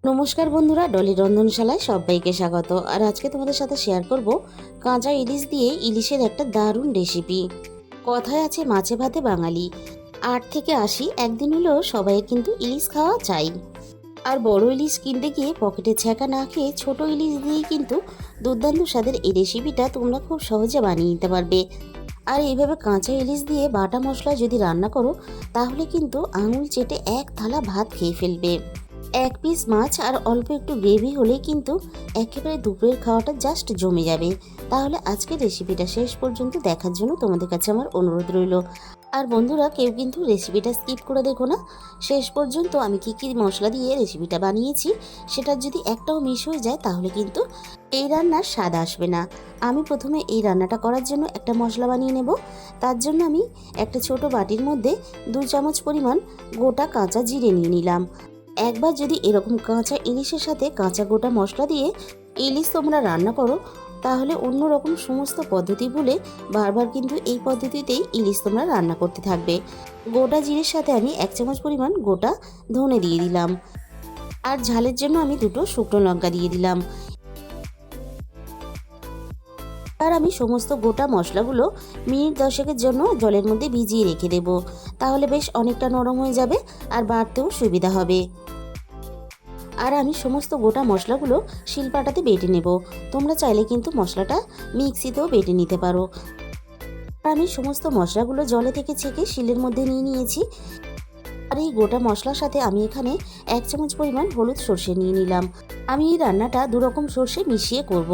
নমস্কার বন্ধুরা, ডলি রন্ধনশালায় সবাইকে স্বাগত। আর আজকে তোমাদের সাথে শেয়ার করব কাঁচা ইলিশ দিয়ে ইলিশের একটা দারুণ রেসিপি। কথায় আছে মাছে ভাতে বাঙালি, 8 থেকে 80 একদিন হলেও সবাই কিন্তু ইলিশ খাওয়া চাই। আর বড় ইলিশ কিনতে গিয়ে পকেটে ছ্যাঁকা না খেয়ে ছোট ইলিশ দিয়েই কিন্তু দুর্দান্ত স্বাদের এই রেসিপিটা তোমরা খুব সহজে বানিয়ে নিতে পারবে। আর এইভাবে কাঁচা ইলিশ দিয়ে বাটা মশলা যদি রান্না করো, তাহলে কিন্তু আঙুল চেটে এক থালা ভাত খেয়ে ফেলবে। এক পিস মাছ আর অল্প একটু গ্রেভি হলেই কিন্তু একেবারে দুপুরের খাওয়াটা জাস্ট জমে যাবে। তাহলে আজকের রেসিপিটা শেষ পর্যন্ত দেখার জন্য তোমাদের কাছে আমার অনুরোধ রইল। আর বন্ধুরা, কেউ কিন্তু রেসিপিটা স্কিপ করে দেখো না, শেষ পর্যন্ত আমি কি কি মশলা দিয়ে রেসিপিটা বানিয়েছি সেটার যদি একটাও মিস হয়ে যায় তাহলে কিন্তু এই রান্নার স্বাদ আসবে না। আমি প্রথমে এই রান্নাটা করার জন্য একটা মশলা বানিয়ে নেব। তার জন্য আমি একটা ছোট বাটির মধ্যে 2 চামচ পরিমাণ গোটা কাঁচা জিরে নিয়ে নিলাম। একবার যদি এরকম কাঁচা ইলিশের সাথে কাঁচা গোটা মশলা দিয়ে ইলিশ তোমরা রান্না করো, তাহলে অন্য রকম সমস্ত পদ্ধতি ভুলে বারবার কিন্তু এই পদ্ধতিতেই ইলিশ তোমরা রান্না করতে থাকবে। গোটা জিরের সাথে আমি 1 চামচ পরিমাণ গোটা ধনে দিয়ে দিলাম। আর ঝালের জন্য আমি 2টো শুকনো লঙ্কা দিয়ে দিলাম। আর আমি সমস্ত গোটা মশলাগুলো মিনিট 10-এর জন্য জলের মধ্যে ভিজিয়ে রেখে দেব। তাহলে বেশ অনেকটা নরম হয়ে যাবে আর বাড়তেও সুবিধা হবে। আর আমি সমস্ত গোটা মশলাগুলো শিলপাটাতে বেটে নেব। তোমরা চাইলে কিন্তু মশলাটা মিক্সিতেও বেটে নিতে পারো। আর আমি সমস্ত মশলাগুলো জলে থেকে ছেঁকে শিলের মধ্যে নিয়ে নিয়েছি। আর এই গোটা মশলার সাথে আমি এখানে 1 চামচ পরিমাণ হলুদ সর্ষে নিয়ে নিলাম। আমি এই রান্নাটা দুরকম সর্ষে মিশিয়ে করব,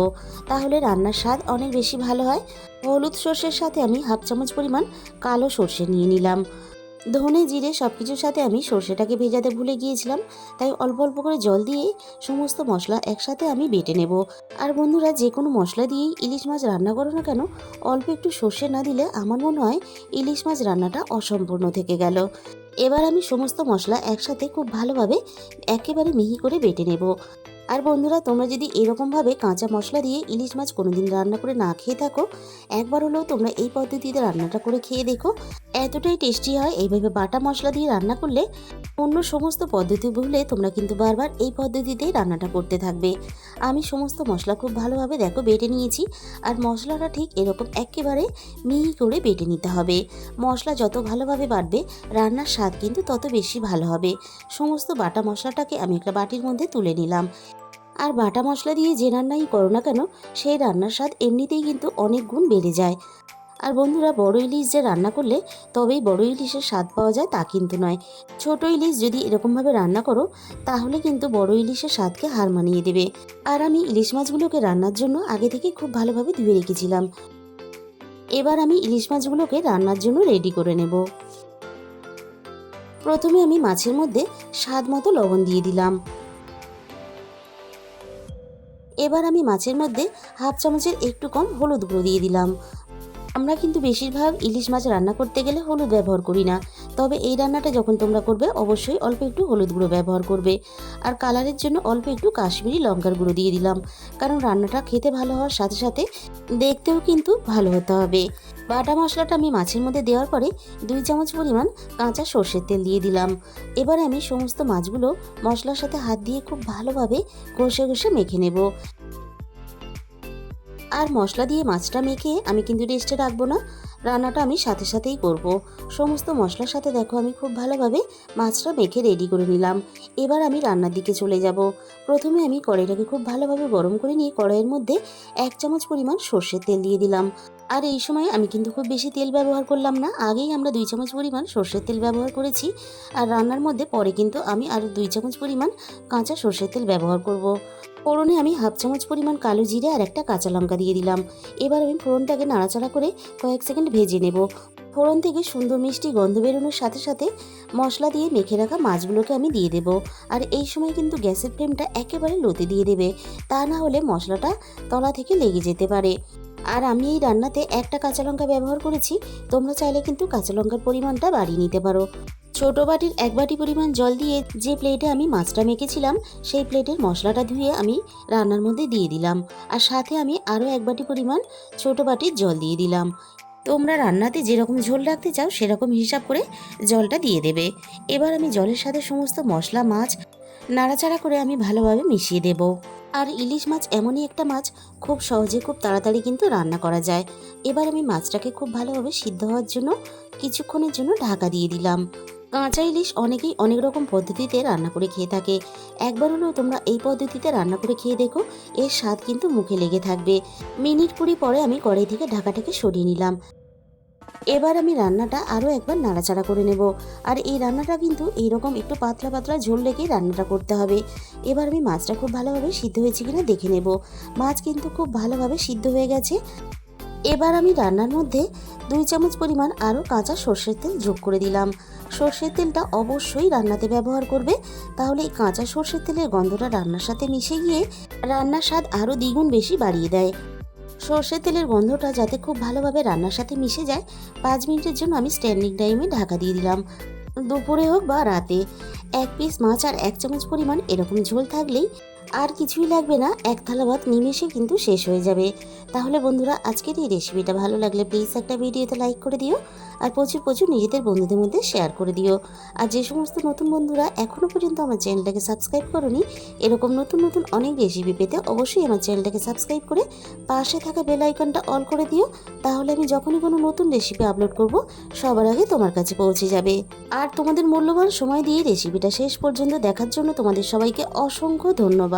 তাহলে রান্নার স্বাদ অনেক বেশি ভালো হয়। হলুদ সর্ষের সাথে আমি 1/2 চামচ পরিমাণ কালো সর্ষে নিয়ে নিলাম। ধনে জিরে সব কিছুর সাথে আমি সর্ষেটাকে ভেজাতে ভুলে গিয়েছিলাম, তাই অল্প অল্প করে জল দিয়ে সমস্ত মশলা একসাথে আমি বেটে নেব। আর বন্ধুরা, যে কোনো মশলা দিয়েই ইলিশ মাছ রান্না করো না কেন, অল্প একটু সর্ষে না দিলে আমার মনে হয় ইলিশ মাছ রান্নাটা অসম্পূর্ণ থেকে গেল। এবার আমি সমস্ত মশলা একসাথে খুব ভালোভাবে একেবারে মিহি করে বেটে নেব। আর বন্ধুরা, তোমরা যদি এরকমভাবে কাঁচা মশলা দিয়ে ইলিশ মাছ কোনোদিন রান্না করে না খেয়ে থাকো, একবার হলেও তোমরা এই পদ্ধতিতে রান্নাটা করে খেয়ে দেখো। এতটাই টেস্টি হয় এইভাবে বাটা মশলা দিয়ে রান্না করলে। অন্য সমস্ত পদ্ধতি ভুলে তোমরা কিন্তু বারবার এই পদ্ধতিতেই রান্নাটা করতে থাকবে। আমি সমস্ত মশলা খুব ভালোভাবে দেখো বেটে নিয়েছি। আর মশলাটা ঠিক এরকম একেবারে মিহি করে বেটে নিতে হবে। মশলা যত ভালোভাবে বাটবে রান্নার স্বাদ কিন্তু তত বেশি ভালো হবে। সমস্ত বাটা মশলাটাকে আমি একটা বাটির মধ্যে তুলে নিলাম। আর বাটা মশলা দিয়ে যে রান্নাই করো না কেন, সেই রান্নার স্বাদ এমনিতেই কিন্তু অনেক গুণ বেড়ে যায়। আর বন্ধুরা, বড় ইলিশ যে রান্না করলে তবেই বড় ইলিশের স্বাদ পাওয়া যায় তা কিন্তু নয়। ছোট ইলিশ যদি এরকমভাবে রান্না করো, তাহলে কিন্তু বড় ইলিশের স্বাদকে হার মানিয়ে দেবে। আর আমি ইলিশ মাছগুলোকে রান্নার জন্য আগে থেকে খুব ভালোভাবে ধুয়ে রেখেছিলাম। এবার আমি ইলিশ মাছগুলোকে রান্নার জন্য রেডি করে নেব। প্রথমে আমি মাছের মধ্যে স্বাদ মতো লবণ দিয়ে দিলাম। এবার আমি মাছের মধ্যে 1/2 চামচের একটু কম হলুদ গুঁড়ো দিয়ে দিলাম। আমরা কিন্তু বেশিরভাগ ইলিশ মাছ রান্না করতে গেলে হলুদ ব্যবহার করি না, তবে এই রান্নাটা যখন তোমরা করবে অবশ্যই অল্প একটু হলুদ গুঁড়ো ব্যবহার করবে। আর কালারের জন্য অল্প একটু কাশ্মীরি লঙ্কার গুঁড়ো দিয়ে দিলাম, কারণ রান্নাটা খেতে ভালো হওয়ার সাথে সাথে দেখতেও কিন্তু ভালো হতে হবে। বাটা মশলাটা আমি মাছের মধ্যে দেওয়ার পরে 2 চামচ পরিমাণ কাঁচা সর্ষের তেল দিয়ে দিলাম। এবার আমি সমস্ত মাছগুলো মশলার সাথে হাত দিয়ে খুব ভালোভাবে ঘষে ঘষে মেখে নেব। আর মশলা দিয়ে মাছটা মেখে আমি কিন্তু রেস্টে রাখবো না, রান্নাটা আমি সাথে সাথেই করব। সমস্ত মশলার সাথে দেখো আমি খুব ভালোভাবে মাছটা মেখে রেডি করে নিলাম। এবার আমি রান্নার দিকে চলে যাব। প্রথমে আমি কড়াইটাকে খুব ভালোভাবে গরম করে নিয়ে কড়াইয়ের মধ্যে 1 চামচ পরিমাণ সর্ষের তেল দিয়ে দিলাম। আর এই সময় আমি কিন্তু খুব বেশি তেল ব্যবহার করলাম না, আগেই আমরা 2 চামচ পরিমাণ সর্ষের তেল ব্যবহার করেছি। আর রান্নার মধ্যে পরে কিন্তু আমি আরও 2 চামচ পরিমাণ কাঁচা সর্ষের তেল ব্যবহার করব। ফোড়নে আমি 1/2 চামচ পরিমাণ কালো জিরে আর একটা কাঁচা লঙ্কা দিয়ে দিলাম। এবার আমি ফোড়নটাকে নাড়াচাড়া করে কয়েক সেকেন্ড ভেজে নেব। ফোড়ন থেকে সুন্দর মিষ্টি গন্ধ বেরোনোর সাথে সাথে মশলা দিয়ে মেখে রাখা মাছগুলোকে আমি দিয়ে দেব। আর এই সময় কিন্তু গ্যাসের ফ্লেমটা একেবারে লোতে দিয়ে দেবে, তা না হলে মশলাটা তলা থেকে লেগে যেতে পারে। আর আমি এই রান্নাতে একটা কাঁচা লঙ্কা ব্যবহার করেছি, তোমরা চাইলে কিন্তু কাঁচা লঙ্কার পরিমাণটা বাড়িয়ে নিতে পারো। ছোট বাটির 1 বাটি পরিমাণ জল দিয়ে যে প্লেটে আমি মাছটা মেখেছিলাম, সেই প্লেটের মশলাটা ধুয়ে আমি রান্নার মধ্যে দিয়ে দিলাম। আর সাথে আমি আরও 1 বাটি পরিমাণ ছোট বাটির জল দিয়ে দিলাম। তোমরা রান্নাতে যেরকম ঝোল রাখতে চাও সেরকম হিসাব করে জলটা দিয়ে দেবে। এবার আমি জলের সাথে সমস্ত মশলা, মাছ নাড়াচাড়া করে আমি ভালোভাবে মিশিয়ে দেব। আর ইলিশ মাছ এমনই একটা মাছ, খুব সহজে খুব তাড়াতাড়ি কিন্তু রান্না করা যায়। এবার আমি মাছটাকে খুব ভালোভাবে সিদ্ধ হওয়ার জন্য কিছুক্ষণের জন্য ঢাকা দিয়ে দিলাম। কাঁচা ইলিশ অনেকেই অনেক রকম পদ্ধতিতে রান্না করে খেয়ে থাকে। একবার হলেও তোমরা এই পদ্ধতিতে রান্না করে খেয়ে দেখো, এর স্বাদ কিন্তু মুখে লেগে থাকবে। মিনিট 20 পরে আমি কড়াই থেকে ঢাকাটাকে সরিয়ে নিলাম। এবার আমি রান্নাটা আরও একবার নাড়াচাড়া করে নেব। আর এই রান্নাটা কিন্তু এইরকম একটু পাতলা পাতলা ঝোল রেখেই রান্নাটা করতে হবে। এবার আমি মাছটা খুব ভালোভাবে সিদ্ধ হয়েছে কিনা দেখে নেব। মাছ কিন্তু খুব ভালোভাবে সিদ্ধ হয়ে গেছে। এবার আমি রান্নার মধ্যে 2 চামচ পরিমাণ আরও কাঁচা সর্ষের তেল যোগ করে দিলাম। সর্ষের তেলটা অবশ্যই রান্নাতে ব্যবহার করবে, তাহলে এই কাঁচা সর্ষের তেলের গন্ধটা রান্নার সাথে মিশে গিয়ে রান্নার স্বাদ আরও দ্বিগুণ বেশি বাড়িয়ে দেয়। সর্ষের তেলের গন্ধটা যাতে খুব ভালোভাবে রান্নার সাথে মিশে যায়, 5 মিনিটের জন্য আমি স্ট্যান্ডিং টাইমে ঢাকা দিয়ে দিলাম। দুপুরে হোক বা রাতে 1 পিস মাছ আর 1 চামচ পরিমাণ এরকম ঝোল থাকলেই আর কিছুই লাগবে না, 1 থালা ভাত নিমেষে কিন্তু শেষ হয়ে যাবে। তাহলে বন্ধুরা, আজকের এই রেসিপিটা ভালো লাগলে প্লিজ একটা ভিডিওতে লাইক করে দিও, আর প্রচুর প্রচুর নিজেদের বন্ধুদের মধ্যে শেয়ার করে দিও। আর যে সমস্ত নতুন বন্ধুরা এখনও পর্যন্ত আমার চ্যানেলটাকে সাবস্ক্রাইব করোনি, এরকম নতুন নতুন অনেক রেসিপি পেতে অবশ্যই আমার চ্যানেলটাকে সাবস্ক্রাইব করে পাশে থাকা বেল আইকনটা অল করে দিও। তাহলে আমি যখনই কোনো নতুন রেসিপি আপলোড করব, সবার আগে তোমার কাছে পৌঁছে যাবে। আর তোমাদের মূল্যবান সময় দিয়ে রেসিপিটা শেষ পর্যন্ত দেখার জন্য তোমাদের সবাইকে অসংখ্য ধন্যবাদ।